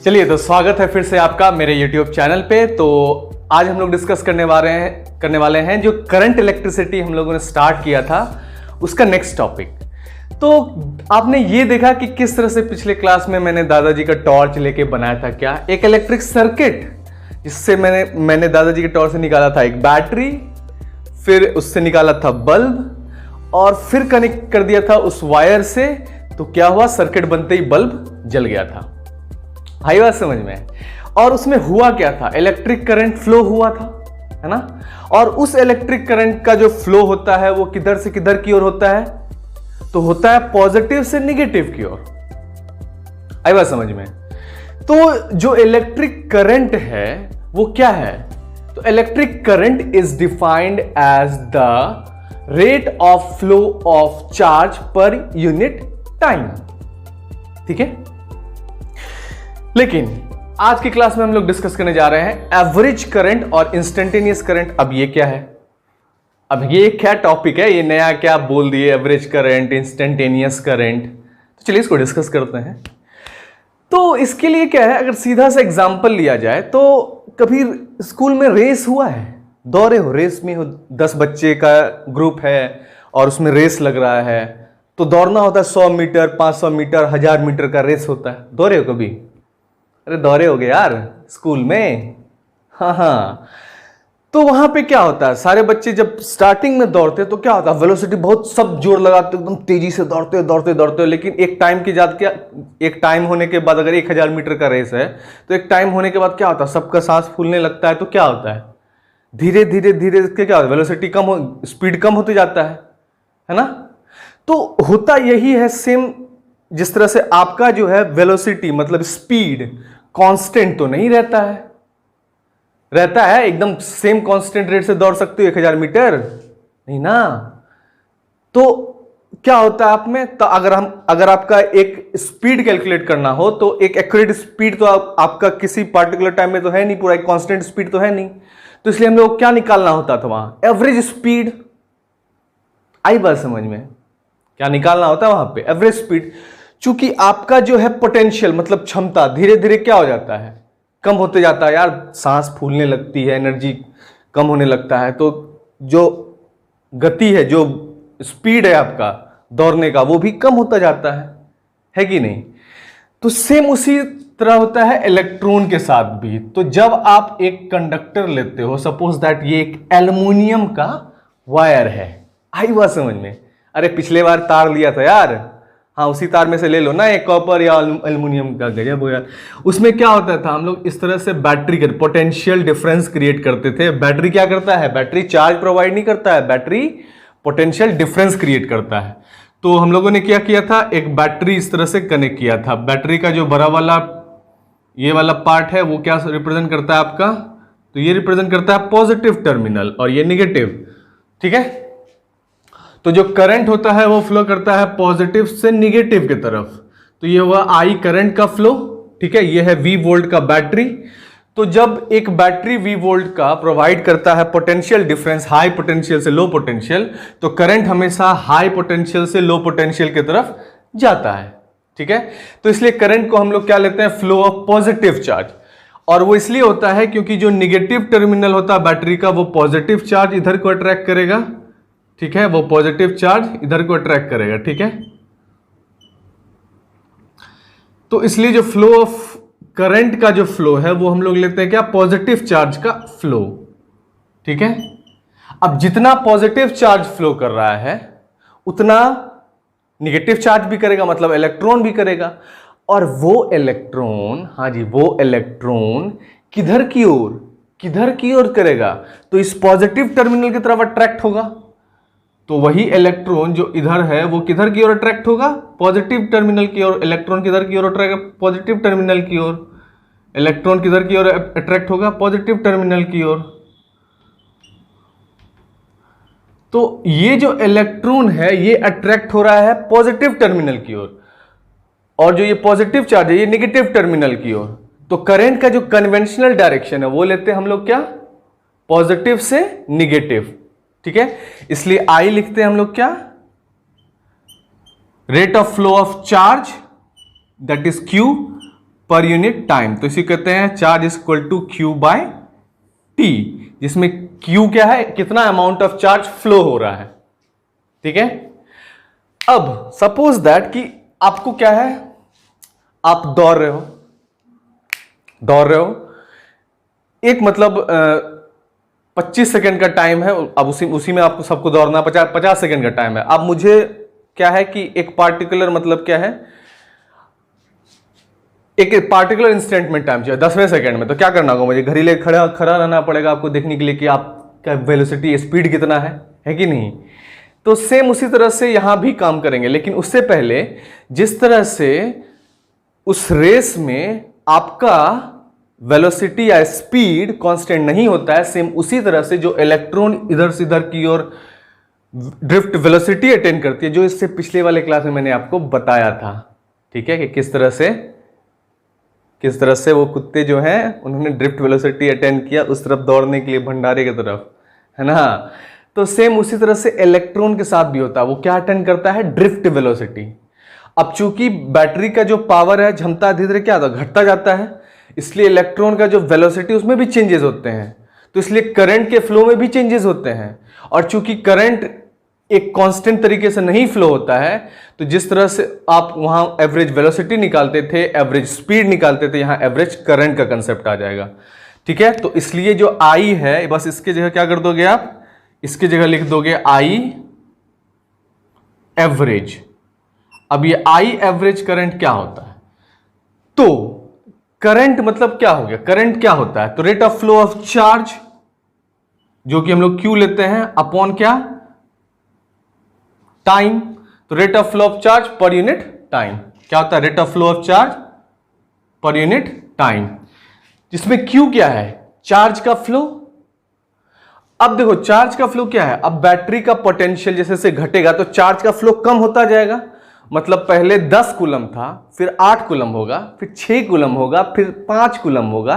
चलिए तो स्वागत है फिर से आपका मेरे YouTube चैनल पे। तो आज हम लोग डिस्कस करने वाले हैं जो करंट इलेक्ट्रिसिटी हम लोगों ने स्टार्ट किया था उसका नेक्स्ट टॉपिक। तो आपने ये देखा कि किस तरह से पिछले क्लास में मैंने दादाजी का टॉर्च लेके बनाया था क्या, एक इलेक्ट्रिक सर्किट, जिससे मैंने दादाजी के टॉर्च से निकाला था एक बैटरी, फिर उससे निकाला था बल्ब और फिर कनेक्ट कर दिया था उस वायर से। तो क्या हुआ, सर्किट बनते ही बल्ब जल गया था। आई बात समझ में? और उसमें हुआ क्या था, इलेक्ट्रिक करंट फ्लो हुआ था, है ना। और उस इलेक्ट्रिक करंट का जो फ्लो होता है वो किधर से किधर की ओर होता है, तो होता है पॉजिटिव से नेगेटिव की ओर। आई बात समझ में? तो जो इलेक्ट्रिक करंट है वो क्या है, तो electric current is defined as the rate of flow of charge per unit time. ठीक है, लेकिन आज की क्लास में हम लोग डिस्कस करने जा रहे हैं एवरेज करंट और इंस्टेंटेनियस करंट। अब ये क्या है, अब ये क्या टॉपिक है, ये नया क्या बोल दिए, एवरेज करंट, इंस्टेंटेनियस करंट। तो चलिए इसको डिस्कस करते हैं। तो इसके लिए क्या है, अगर सीधा सा एग्जांपल लिया जाए तो कभी स्कूल में रेस हुआ है, दौड़े हो, रेस में हो, 10 बच्चे का ग्रुप है और उसमें रेस लग रहा है, तो दौड़ना होता है 100 मीटर, 500 मीटर, 1000 मीटर का रेस होता है। दौड़े हो कभी? अरे दौड़े हो गए यार स्कूल में। हाँ। तो वहां पे क्या होता है, सारे बच्चे जब स्टार्टिंग में दौड़ते हैं तो क्या होता है, वेलोसिटी बहुत, सब जोर लगाते, एकदम तेजी से दौड़ते हो। लेकिन एक टाइम होने के बाद, अगर 1000 मीटर का रेस है तो एक टाइम होने के बाद क्या होता है, सबका सांस फूलने लगता है। तो क्या होता है, धीरे धीरे क्या होता है, वेलोसिटी स्पीड कम होते जाता है ना। तो होता यही है सेम, जिस तरह से आपका जो है वेलोसिटी मतलब स्पीड कांस्टेंट तो नहीं रहता है एकदम सेम कांस्टेंट रेट से दौड़ सकते हो 1000 मीटर, नहीं ना। तो क्या होता है आप में, तो अगर आपका एक स्पीड कैलकुलेट करना हो तो एक एक्यूरेट स्पीड तो आपका किसी पार्टिकुलर टाइम में तो है नहीं, पूरा एक कांस्टेंट स्पीड तो है नहीं। तो इसलिए हम लोग क्या निकालना होता था वहां, एवरेज स्पीड। आई बात समझ में? क्या निकालना होता है वहां पे, एवरेज स्पीड। चूंकि आपका जो है पोटेंशियल मतलब क्षमता धीरे धीरे क्या हो जाता है, कम होते जाता है यार, सांस फूलने लगती है, एनर्जी कम होने लगता है, तो जो गति है, जो स्पीड है आपका दौड़ने का, वो भी कम होता जाता है कि नहीं। तो सेम उसी तरह होता है इलेक्ट्रॉन के साथ भी। तो जब आप एक कंडक्टर लेते हो, सपोज दैट ये एक एल्युमिनियम का वायर है, आई बात समझ में? अरे पिछले बार तार लिया था यार, हाँ उसी तार में से ले लो ना, एक कॉपर या एल्युमिनियम का, गजब हो यार। उसमें क्या होता था, हम लोग इस तरह से बैटरी का पोटेंशियल डिफरेंस क्रिएट करते थे। बैटरी क्या करता है, बैटरी चार्ज प्रोवाइड नहीं करता है, बैटरी पोटेंशियल डिफरेंस क्रिएट करता है। तो हम लोगों ने क्या किया था, एक बैटरी इस तरह से कनेक्ट किया था। बैटरी का जो बड़ा वाला ये वाला पार्ट है वो क्या रिप्रेजेंट करता है आपका, तो ये रिप्रेजेंट करता है पॉजिटिव टर्मिनल और ये निगेटिव। ठीक है, तो जो करंट होता है वो फ्लो करता है पॉजिटिव से निगेटिव की तरफ। तो ये हुआ आई करंट का फ्लो। ठीक है, ये है V वोल्ट का बैटरी। तो जब एक बैटरी V वोल्ट का प्रोवाइड करता है पोटेंशियल डिफरेंस हाई पोटेंशियल से लो पोटेंशियल, तो करंट हमेशा हाई पोटेंशियल से लो पोटेंशियल की तरफ जाता है। ठीक है, तो इसलिए करंट को हम लोग क्या लेते हैं, फ्लो ऑफ पॉजिटिव चार्ज। और वो इसलिए होता है क्योंकि जो निगेटिव टर्मिनल होता है बैटरी का, वो पॉजिटिव चार्ज इधर को अट्रैक्ट करेगा। ठीक है, वो पॉजिटिव चार्ज इधर को अट्रैक्ट करेगा। ठीक है, तो इसलिए जो फ्लो ऑफ करंट का जो फ्लो है वो हम लोग लेते हैं क्या, पॉजिटिव चार्ज का फ्लो। ठीक है, अब जितना पॉजिटिव चार्ज फ्लो कर रहा है उतना निगेटिव चार्ज भी करेगा, मतलब इलेक्ट्रॉन भी करेगा। और वो इलेक्ट्रॉन, हाँ जी, वो इलेक्ट्रॉन किधर की ओर करेगा, तो इस पॉजिटिव टर्मिनल की तरफ अट्रैक्ट होगा। तो वही इलेक्ट्रॉन जो इधर है वो किधर की ओर अट्रैक्ट होगा, पॉजिटिव टर्मिनल की ओर। इलेक्ट्रॉन किधर की ओर अट्रैक्ट, पॉजिटिव टर्मिनल की ओर। इलेक्ट्रॉन किधर की ओर अट्रैक्ट होगा, पॉजिटिव टर्मिनल की ओर। तो ये जो इलेक्ट्रॉन है ये अट्रैक्ट हो रहा है पॉजिटिव टर्मिनल की ओर, और जो ये पॉजिटिव चार्ज है ये नेगेटिव टर्मिनल की ओर। तो करंट का जो कन्वेंशनल डायरेक्शन है वो लेते हैं हम लोग क्या, पॉजिटिव से निगेटिव। ठीक है, इसलिए आई लिखते हैं हम लोग क्या, rate of flow of charge that is Q per unit time. तो इसी कहते हैं charge is equal to q by t, जिसमें क्यू क्या है, कितना अमाउंट ऑफ चार्ज फ्लो हो रहा है। ठीक है। अब सपोज दैट कि आपको क्या है, आप दौड़ रहे हो, एक मतलब 25 सेकंड का टाइम है, अब उसी में आपको सबको दौड़ना 50 सेकंड का टाइम है। अब मुझे क्या है कि एक पार्टिकुलर मतलब क्या है, एक पार्टिकुलर इंस्टेंट में टाइम चाहिए 10वें सेकंड में। तो क्या करना होगा, मुझे घड़ी ले खड़ा रहना पड़ेगा आपको देखने के लिए कि आपका वेलोसिटी स्पीड कितना है कि नहीं। तो सेम उसी तरह से यहां भी काम करेंगे, लेकिन उससे पहले जिस तरह से उस रेस में आपका वेलोसिटी या स्पीड कांस्टेंट नहीं होता है, सेम उसी तरह से जो इलेक्ट्रॉन इधर से इधर की ओर ड्रिफ्ट वेलोसिटी अटेन करती है, जो इससे पिछले वाले क्लास में मैंने आपको बताया था। ठीक है, कि किस तरह से वो कुत्ते जो हैं उन्होंने ड्रिफ्ट वेलोसिटी अटेन किया उस तरफ दौड़ने के लिए, भंडारे की तरफ, है ना। तो सेम उसी तरह से इलेक्ट्रॉन के साथ भी होता है, वो क्या अटेन करता है, ड्रिफ्ट वेलोसिटी। अब चूंकि बैटरी का जो पावर है क्षमता धीरे धीरे क्या होता है, घटता जाता है, इसलिए इलेक्ट्रॉन का जो वेलोसिटी उसमें भी चेंजेस होते हैं। तो इसलिए करंट के फ्लो में भी चेंजेस होते हैं। और चूंकि करंट एक कांस्टेंट तरीके से नहीं फ्लो होता है, तो जिस तरह से आप वहां एवरेज वेलोसिटी निकालते थे, एवरेज स्पीड निकालते थे, यहां एवरेज करंट का कंसेप्ट आ जाएगा। ठीक है। तो इसलिए जो आई है, बस इसके जगह क्या कर दोगे आप, इसके जगह लिख दोगे आई एवरेज। अब ये आई एवरेज करंट क्या होता है, तो करंट मतलब क्या हो गया, करंट क्या होता है, तो rate of flow of charge, जो कि हम लोग क्यू लेते हैं, अपॉन क्या, टाइम। तो rate of flow of charge per unit time क्या होता है, rate of flow of charge per unit time, जिसमें क्यू क्या है, चार्ज का फ्लो। अब देखो चार्ज का फ्लो क्या है, अब बैटरी का पोटेंशियल जैसे से घटेगा तो चार्ज का फ्लो कम होता जाएगा। मतलब पहले 10 कूलम था, फिर 8 कूलम होगा, फिर 6 कूलम होगा, फिर 5 कूलम होगा।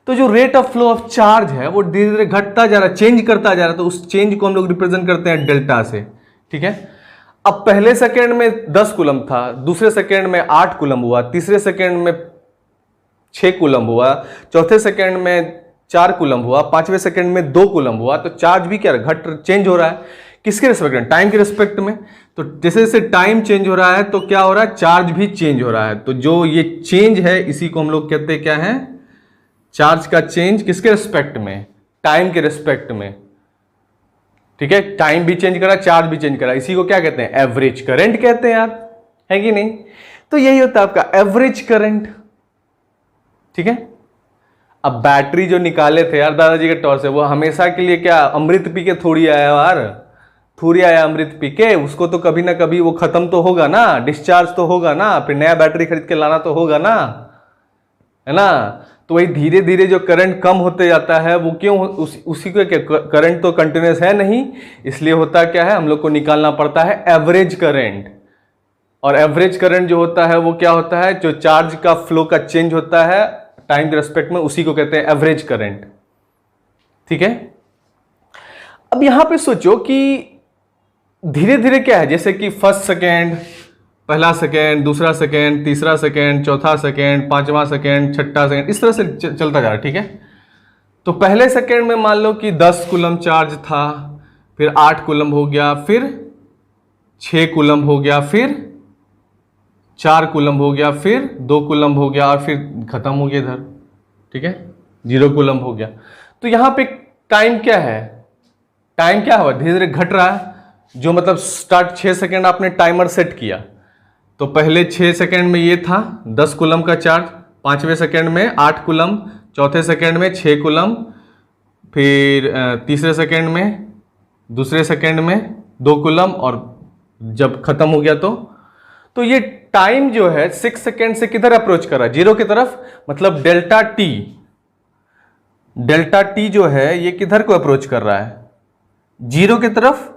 तो जो rate of flow of charge है वो धीरे धीरे घटता जा रहा है, चेंज करता जा रहा है। तो उस चेंज को हम लोग रिप्रेजेंट करते हैं डेल्टा से। ठीक है। अब पहले सेकेंड में 10 कूलम था, दूसरे सेकेंड में 8 कूलम हुआ, तीसरे सेकेंड में 6 कूलम हुआ, चौथे सेकेंड में 4 कूलम हुआ, पांचवें सेकेंड में 2 कूलम हुआ। तो चार्ज भी क्या घट चेंज हो रहा है, किसके रिस्पेक्ट में, टाइम के रिस्पेक्ट में। तो जैसे जैसे टाइम चेंज हो रहा है तो क्या हो रहा है, चार्ज भी चेंज हो रहा है। तो जो ये चेंज है इसी को हम लोग कहते हैं क्या है, चार्ज का चेंज किसके रिस्पेक्ट में, टाइम के रिस्पेक्ट में। ठीक है, टाइम भी चेंज करा, चार्ज भी चेंज करा, इसी को क्या कहते हैं, एवरेज करंट कहते हैं यार, है कि नहीं। तो यही होता है आपका एवरेज करंट। ठीक है। अब बैटरी जो निकाले थे यार दादाजी के टॉर्च से, वो हमेशा के लिए क्या अमृत पी के थोड़ी आया यार, थोड़ी आया अमृत पी के, उसको तो कभी ना कभी वो खत्म तो होगा ना, डिस्चार्ज तो होगा ना, फिर नया बैटरी खरीद के लाना तो होगा ना, है ना। तो वही धीरे धीरे जो करंट कम होते जाता है, वो क्यों, उसी को क्या, करंट तो कंटिन्यूस है नहीं, इसलिए होता क्या है, हम लोग को निकालना पड़ता है एवरेज करंट। और एवरेज करंट जो होता है वो क्या होता है, जो चार्ज का फ्लो का चेंज होता है टाइम के रेस्पेक्ट में, उसी को कहते हैं एवरेज करंट। ठीक है। अब यहां पे सोचो कि धीरे धीरे क्या है, जैसे कि फर्स्ट सेकेंड, पहला सेकेंड, दूसरा सेकेंड, तीसरा सेकेंड, चौथा सेकेंड, पांचवा सेकेंड, छठा सेकेंड, इस तरह से चलता जा रहा है। ठीक है। तो पहले सेकेंड में मान लो कि 10 कूलम चार्ज था, फिर 8 कूलम हो गया, फिर 6 कूलम हो गया, फिर 4 कूलम हो गया, फिर 2 कूलम हो गया, और फिर खत्म हो गया इधर। ठीक है, 0 कूलम हो गया। तो यहां पे टाइम क्या है, टाइम क्या हुआ, धीरे धीरे घट रहा है। जो मतलब स्टार्ट 6 सेकेंड आपने टाइमर सेट किया, तो पहले 6 सेकेंड में ये था 10 कूलम का चार्ज, पांचवें सेकेंड में 8 कूलम, चौथे सेकेंड में 6 कूलम, फिर तीसरे सेकेंड में, दूसरे सेकेंड में 2 कूलम, और जब खत्म हो गया तो ये टाइम जो है 6 सेकेंड से किधर अप्रोच कर रहा है, 0 की तरफ। मतलब डेल्टा टी जो है ये किधर को अप्रोच कर रहा है, 0 की तरफ,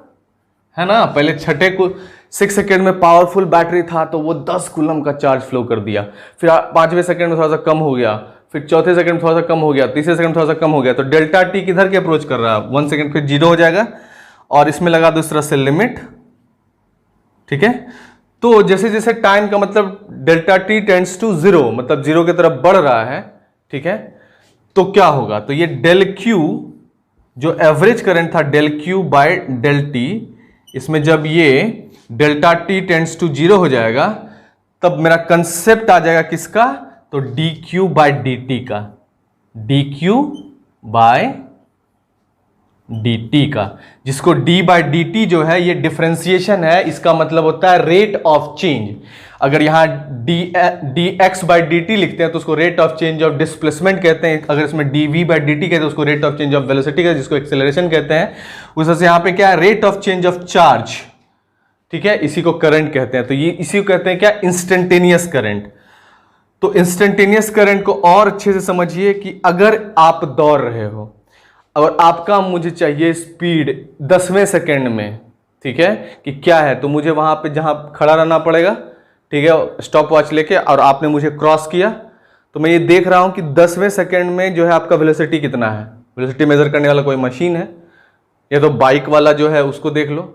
है ना। पहले छठे को 6 सेकेंड में पावरफुल बैटरी था तो वो 10 कूलम का चार्ज फ्लो कर दिया, फिर पांचवें सेकेंड में थोड़ा सा कम हो गया, फिर चौथे सेकेंड में थोड़ा सा कम हो गया, तीसरे सेकेंड में थोड़ा सा कम हो गया। तो डेल्टा टी किधर के अप्रोच कर रहा है, 1 सेकेंड, फिर 0 हो जाएगा, और इसमें लगा दो इस तरह से लिमिट। ठीक है। तो जैसे जैसे टाइम का मतलब delta t tends to zero, मतलब जीरो की तरफ बढ़ रहा है, ठीक है, तो क्या होगा, तो ये डेल क्यू जो एवरेज करंट था del q by del t, इसमें जब ये delta t tends to zero हो जाएगा तब मेरा कंसेप्ट आ जाएगा किसका, तो d q by d t का, d q by d t का, जिसको डी बाय डी टी जो है ये डिफरेंशिएशन है, इसका मतलब होता है रेट ऑफ चेंज। अगर यहां d x by d t लिखते हैं तो उसको rate of change of displacement कहते हैं, अगर इसमें d v by d t कहते हैं उसको rate of change of velocity कहते हैं, जिसको एक्सेलरेशन कहते हैं। उस वजह से यहां पे क्या है, rate of change of charge, ठीक है, इसी को करंट कहते हैं। तो ये इसी को कहते हैं क्या, इंस्टेंटेनियस करंट। तो इंस्टेंटेनियस करंट को और अच्छे से समझिए कि अगर आप दौड़ रहे हो और आपका मुझे चाहिए स्पीड 10वें सेकेंड में, ठीक है, कि क्या है, तो मुझे वहां पे जहां खड़ा रहना पड़ेगा, ठीक है, स्टॉप वॉच लेके, और आपने मुझे क्रॉस किया, तो मैं ये देख रहा हूं कि 10वें सेकेंड में जो है आपका वेलोसिटी कितना है। वेलोसिटी मेजर करने वाला कोई मशीन है, या तो बाइक वाला जो है उसको देख लो,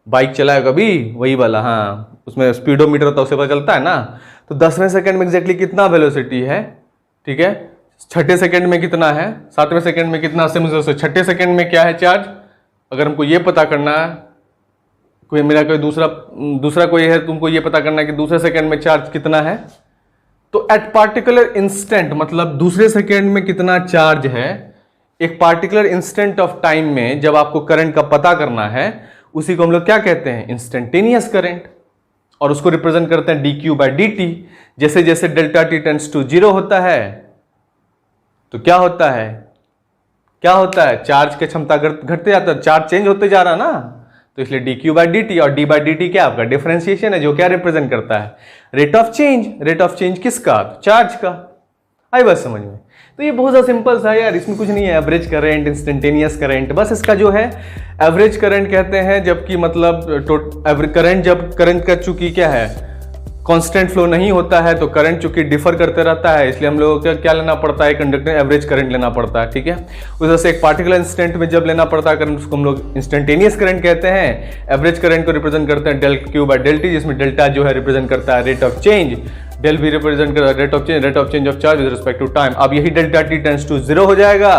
बाइक चलाए कभी वही वाला, हाँ, उसमें स्पीडोमीटर होता है, उससे पता चलता है ना। तो 10वें सेकेंड में एग्जैक्टली कितना वेलोसिटी है, ठीक है, छठे सेकंड में कितना है, 7वें सेकंड में कितना, से छठे सेकंड में क्या है चार्ज, अगर हमको ये पता करना है, कोई मेरा कोई दूसरा कोई है, तुमको ये पता करना है कि दूसरे सेकंड में चार्ज कितना है, तो एट पार्टिकुलर इंस्टेंट, मतलब दूसरे सेकंड में कितना चार्ज है, एक पार्टिकुलर इंस्टेंट ऑफ टाइम में जब आपको करंट का पता करना है, उसी को हम लोग क्या कहते हैं, इंस्टेंटेनियस करंट, और उसको रिप्रेजेंट करते हैं d q by d t. जैसे जैसे delta t tends to zero होता है तो क्या होता है, चार्ज की क्षमता घटते जाता है, चार्ज चेंज होते जा रहा ना, तो इसलिए D q by d T, और डी बाई डी टी क्या आपका डिफरेंशिएशन है, जो क्या रिप्रेजेंट करता है, rate of change. Rate of change किसका, चार्ज का। आई बात समझ में। तो ये बहुत ज़्यादा सिंपल सा यार, इसमें कुछ नहीं है, एवरेज करंट, इंस्टेंटेनियस करंट, बस इसका जो है एवरेज करंट कहते हैं, जबकि मतलब करंट, जब करंट का चूंकि क्या है, कांस्टेंट फ्लो नहीं होता है, तो करंट चूंकि डिफर करते रहता है, इसलिए हम लोगों को क्या लेना पड़ता है, कंडक्टर एवरेज करंट लेना पड़ता है, ठीक है। उस वजह से एक पार्टिकुलर इंस्टेंट में जब लेना पड़ता है करंट, उसको हम लोग इंस्टेंटेनियस करंट कहते हैं। एवरेज करंट को रिप्रेजेंट करते हैं del q by del t, जिसमें डेल्टा जो है रिप्रेजेंट करता है रेट ऑफ चेंज, डेल भी रिप्रेजेंट करता है rate of change of charge with respect to time. अब यही delta t tends to zero हो जाएगा,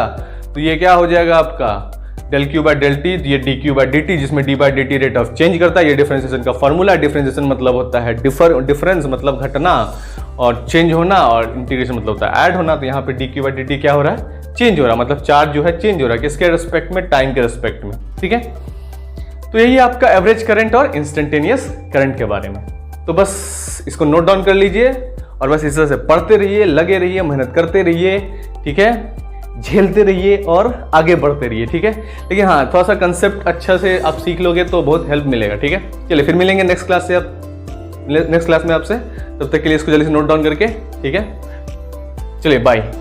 तो ये क्या हो जाएगा आपका del q by del t, ये d q by d t, जिसमें d by d t rate of change करता है। ये डिफरेंशिएशन का फॉर्मूला है। डिफरेंशिएशन मतलब होता है डिफरेंस मतलब घटना, और चेंज होना, और इंटीग्रेशन मतलब होता है ऐड होना। तो यहाँ पे D q by d T क्या हो रहा है, चेंज हो रहा है, मतलब चार्ज जो है चेंज हो रहा है, किसके रिस्पेक्ट में, टाइम के रिस्पेक्ट में, ठीक है। तो यही आपका एवरेज करंट और इंस्टेंटेनियस करंट के बारे में। तो बस इसको नोट डाउन कर लीजिए, और बस इस तरह से पढ़ते रहिए, लगे रहिए, मेहनत करते रहिए, ठीक है, झेलते रहिए और आगे बढ़ते रहिए, ठीक है। लेकिन हाँ, थोड़ा सा कंसेप्ट अच्छा से आप सीख लोगे तो बहुत हेल्प मिलेगा, ठीक है। चलिए फिर मिलेंगे नेक्स्ट क्लास में आपसे, तब तक के लिए इसको जल्दी से नोट डाउन करके, ठीक है। चलिए बाय।